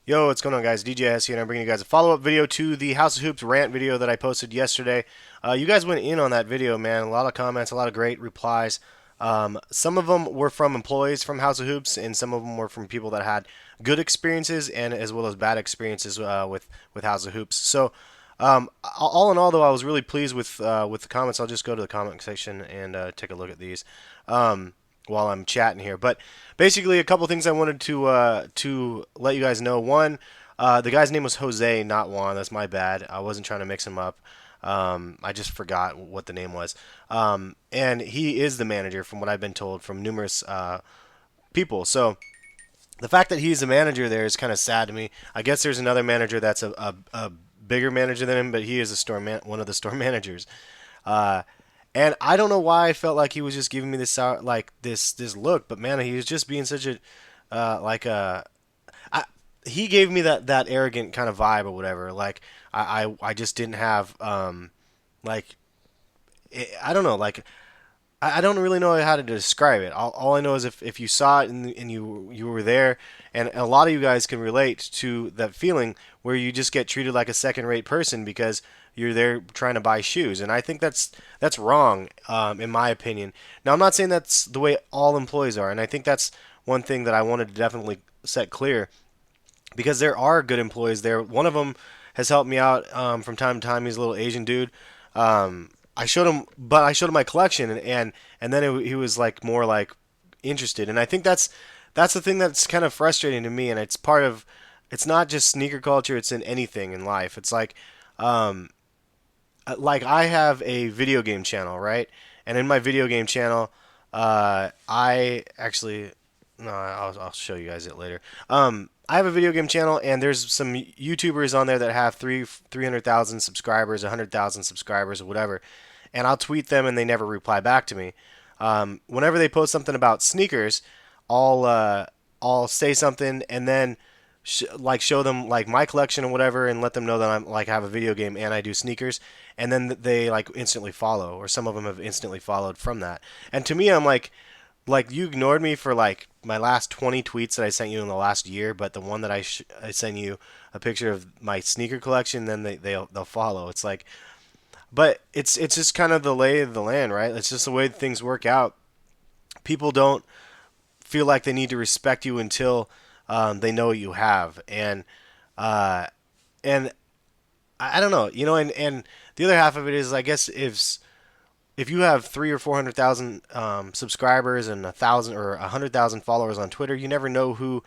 Yo, what's going on, guys? DJS here, and I'm bringing you guys a follow-up video to the House of Hoops rant video that I posted yesterday. You guys went in on that video, man. A lot of comments, a lot of great replies. Some of them were from employees from House of Hoops, and some of them were from people that had good experiences and as well as bad experiences with House of Hoops. So, all in all, though, I was really pleased with the comments. I'll just go to the comment section and take a look at these. While I'm chatting here. But basically, a couple things I wanted to let you guys know. One, the guy's name was Jose, not Juan. That's my bad. I wasn't trying to mix him up. I just forgot what the name was. And he is the manager, from what I've been told from numerous people. So the fact that he's the manager there is kind of sad to me. I guess there's another manager that's a bigger manager than him, but he is one of the store managers. Uh, and I don't know why I felt like he was just giving me this look, but man, he was just being such a like a I, he gave me that arrogant kind of vibe or whatever. Like I just didn't have like I don't know, like I don't really know how to describe it. All I know is if you saw it and you were there, and a lot of you guys can relate to that feeling where you just get treated like a second-rate person because you're there trying to buy shoes, and I think that's wrong, in my opinion. Now, I'm not saying that's the way all employees are, and I think that's one thing that I wanted to definitely set clear because there are good employees there. One of them has helped me out from time to time. He's a little Asian dude. I showed him my collection, and then he was like more like interested, and I think that's the thing that's kind of frustrating to me, and it's part of it's not just sneaker culture; it's in anything in life. It's um, like I have a video game channel, right? And in my video game channel, I actually no, I'll show you guys it later. I have a video game channel, and there's some YouTubers on there that have 300,000 subscribers, 100,000 subscribers, or whatever, and I'll tweet them, and they never reply back to me. Whenever they post something about sneakers, I'll say something, and then show them like my collection or whatever, and let them know that I'm like have a video game and I do sneakers, and then they like instantly follow, or some of them have instantly followed from that. And to me, I'm like you ignored me for like my last 20 tweets that I sent you in the last year, but the one that I sent you a picture of my sneaker collection, then they'll follow. It's like, but it's just kind of the lay of the land, right? It's just the way things work out. People don't feel like they need to respect you until they know what you have, uh, and I don't know, and the other half of it is, I guess, if you have 300,000 or 400,000 subscribers and 1,000 or 100,000 followers on Twitter, you never know who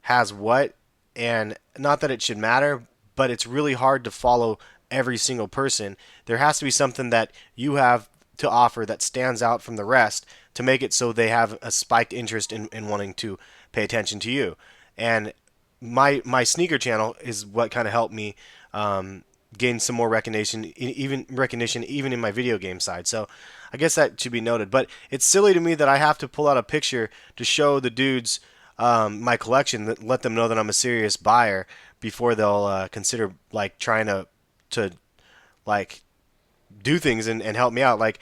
has what, and not that it should matter, but it's really hard to follow every single person. There has to be something that you have to offer that stands out from the rest to make it so they have a spiked interest in wanting to pay attention to you. And my sneaker channel is what kind of helped me gain some more recognition even in my video game side. So I guess that should be noted. But it's silly to me that I have to pull out a picture to show the dudes my collection, that let them know that I'm a serious buyer before they'll consider like trying to like do things and help me out. Like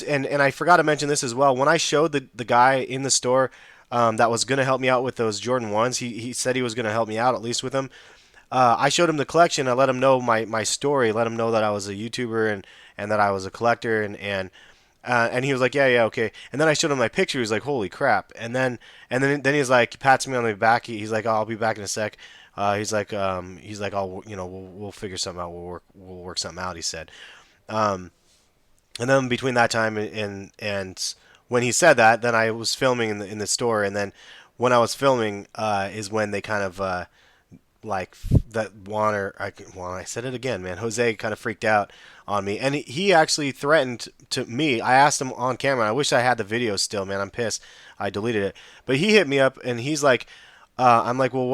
and I forgot to mention this as well. When I showed the guy in the store that was gonna help me out with those Jordan ones, he said he was gonna help me out at least with them. I showed him the collection. I let him know my story. Let him know that I was a YouTuber and that I was a collector and he was like, yeah, okay. And then I showed him my picture. He was like, holy crap. And then he's like, he pats me on the back. He's like, oh, I'll be back in a sec. He's like, oh, we'll figure something out. We'll work something out. He said. And then between that time and when he said that, then I was filming in the store. And then when I was filming is when they kind of like that Juan I said it again, man. Jose kind of freaked out on me, and he actually threatened to me. I asked him on camera. I wish I had the video still, man. I'm pissed. I deleted it, but he hit me up, and he's like, I'm like, well,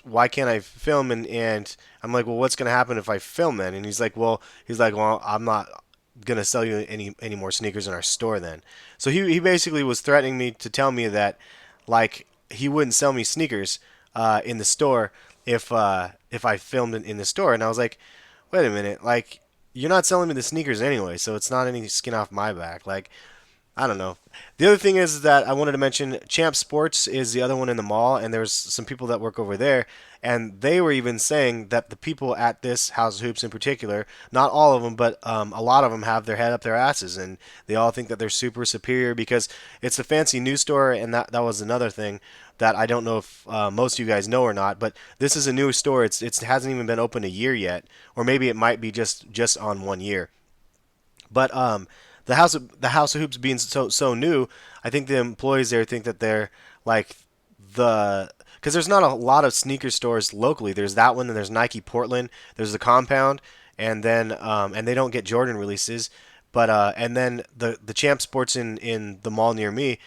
why can't I film? And I'm like, well, what's gonna happen if I film then? And he's like, well, I'm not gonna sell you any more sneakers in our store then. So he basically was threatening me to tell me that like he wouldn't sell me sneakers in the store if I filmed in the store. And I was like, wait a minute, like you're not selling me the sneakers anyway, so it's not any skin off my back. Like I don't know. The other thing is that I wanted to mention Champ Sports is the other one in the mall, and there's some people that work over there, and they were even saying that the people at this House of Hoops in particular, not all of them, but a lot of them have their head up their asses, and they all think that they're super superior because it's a fancy news store, and that was another thing that I don't know if most of you guys know or not, but this is a new store. It hasn't even been open a year yet, or maybe it might be just on 1 year. But the House of Hoops being so new, I think the employees there think that they're like the because there's not a lot of sneaker stores locally. There's that one, and there's Nike Portland. There's the Compound, and then and they don't get Jordan releases. But and then the Champ Sports in the mall near me.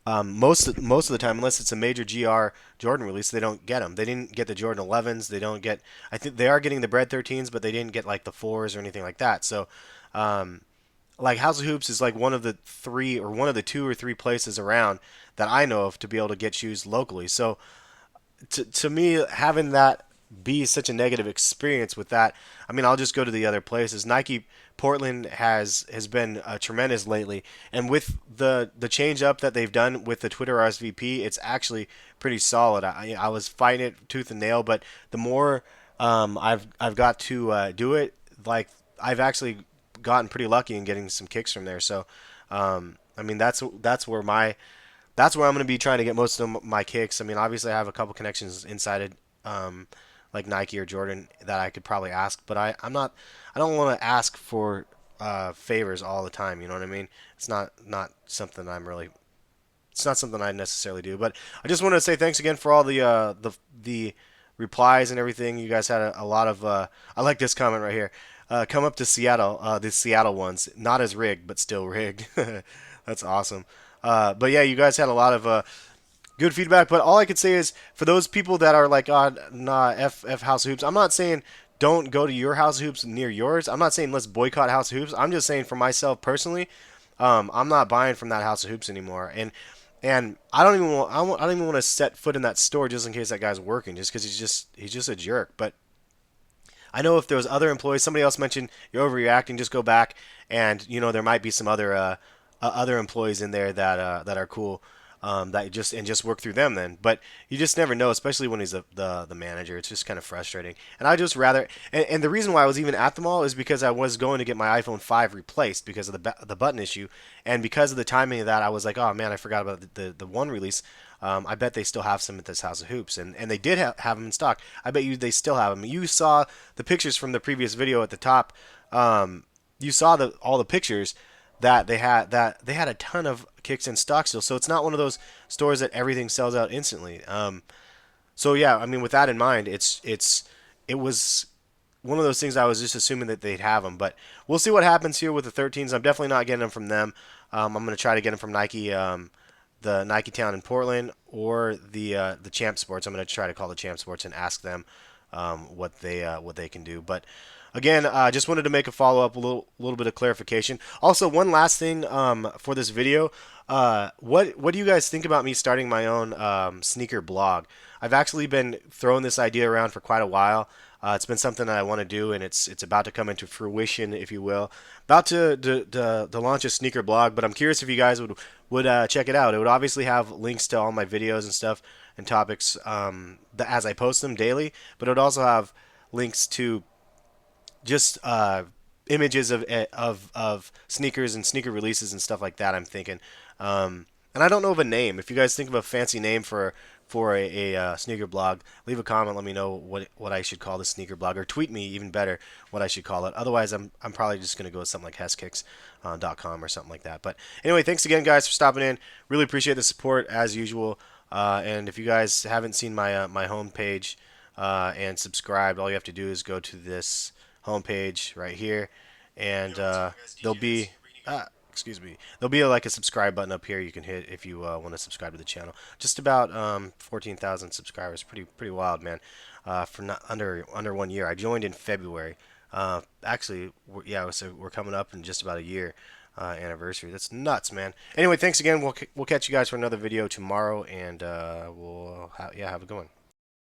Most of the time, unless it's a major GR Jordan release, they don't get them. They didn't get the Jordan 11s. They don't get. I think they are getting the Bread 13s, but they didn't get like the fours or anything like that. So um, like House of Hoops is like one of the three or one of the two or three places around that I know of to be able to get shoes locally. So to me, having that be such a negative experience with that, I mean, I'll just go to the other places. Nike Portland has been tremendous lately, and with the change up that they've done with the Twitter RSVP, it's actually pretty solid. I was fighting it tooth and nail, but the more I've got to do it, like I've actually gotten pretty lucky in getting some kicks from there. So, I mean, that's where I'm going to be trying to get most of my kicks. I mean, obviously, I have a couple connections inside of like Nike or Jordan that I could probably ask, but I'm not. I don't want to ask for favors all the time. You know what I mean? It's not something I'm really. It's not something I necessarily do. But I just wanted to say thanks again for all the replies and everything. You guys had a lot of. I like this comment right here. Come up to Seattle. The Seattle ones, not as rigged, but still rigged. That's awesome. But yeah, you guys had a lot of good feedback. But all I could say is for those people that are like, nah, F House of Hoops. I'm not saying don't go to your House of Hoops near yours. I'm not saying let's boycott House of Hoops. I'm just saying for myself personally, I'm not buying from that House of Hoops anymore. And I don't even want to set foot in that store just in case that guy's working, just because he's just a jerk. But I know if there was other employees, somebody else mentioned you're overreacting. Just go back, and there might be some other employees in there that are cool. That just work through them then, but you just never know, especially when he's the manager. It's just kind of frustrating, and I just rather. And the reason why I was even at the mall is because I was going to get my iPhone 5 replaced because of the button issue, and because of the timing of that, I was like, oh man, I forgot about the one release. I bet they still have some at this House of Hoops, and they did have them in stock. I bet you they still have them. You saw the pictures from the previous video at the top. You saw all the pictures that they had a ton of kicks in stock still. So it's not one of those stores that everything sells out instantly. So yeah, I mean, with that in mind, it was one of those things I was just assuming that they'd have them, but we'll see what happens here with the 13s. I'm definitely not getting them from them. I'm going to try to get them from Nike, the Nike Town in Portland, or the Champ Sports. I'm going to try to call the Champ Sports and ask them what they can do. But again, I just wanted to make a follow up, a little bit of clarification. Also, one last thing for this video. What do you guys think about me starting my own sneaker blog? I've actually been throwing this idea around for quite a while. It's been something that I want to do, and it's about to come into fruition, if you will. About to launch a sneaker blog, but I'm curious if you guys would check it out. It would obviously have links to all my videos and stuff and topics as I post them daily, but it would also have links to just images of sneakers and sneaker releases and stuff like that. I'm thinking, and I don't know of a name. If you guys think of a fancy name for a sneaker blog, leave a comment. Let me know what I should call the sneaker blog, or tweet me even better what I should call it. Otherwise, I'm probably just gonna go with something like heskicks.com or something like that. But anyway, thanks again, guys, for stopping in. Really appreciate the support as usual. And if you guys haven't seen my homepage and subscribed, all you have to do is go to this homepage right here, and there'll be excuse me, there'll be like a subscribe button up here you can hit if you want to subscribe to the channel. Just about 14,000 subscribers, pretty wild, man. For not under 1 year. I joined in February. Actually, yeah, so we're coming up in just about a year anniversary. That's nuts, man. Anyway, thanks again. We'll catch you guys for another video tomorrow, and yeah, have a good one.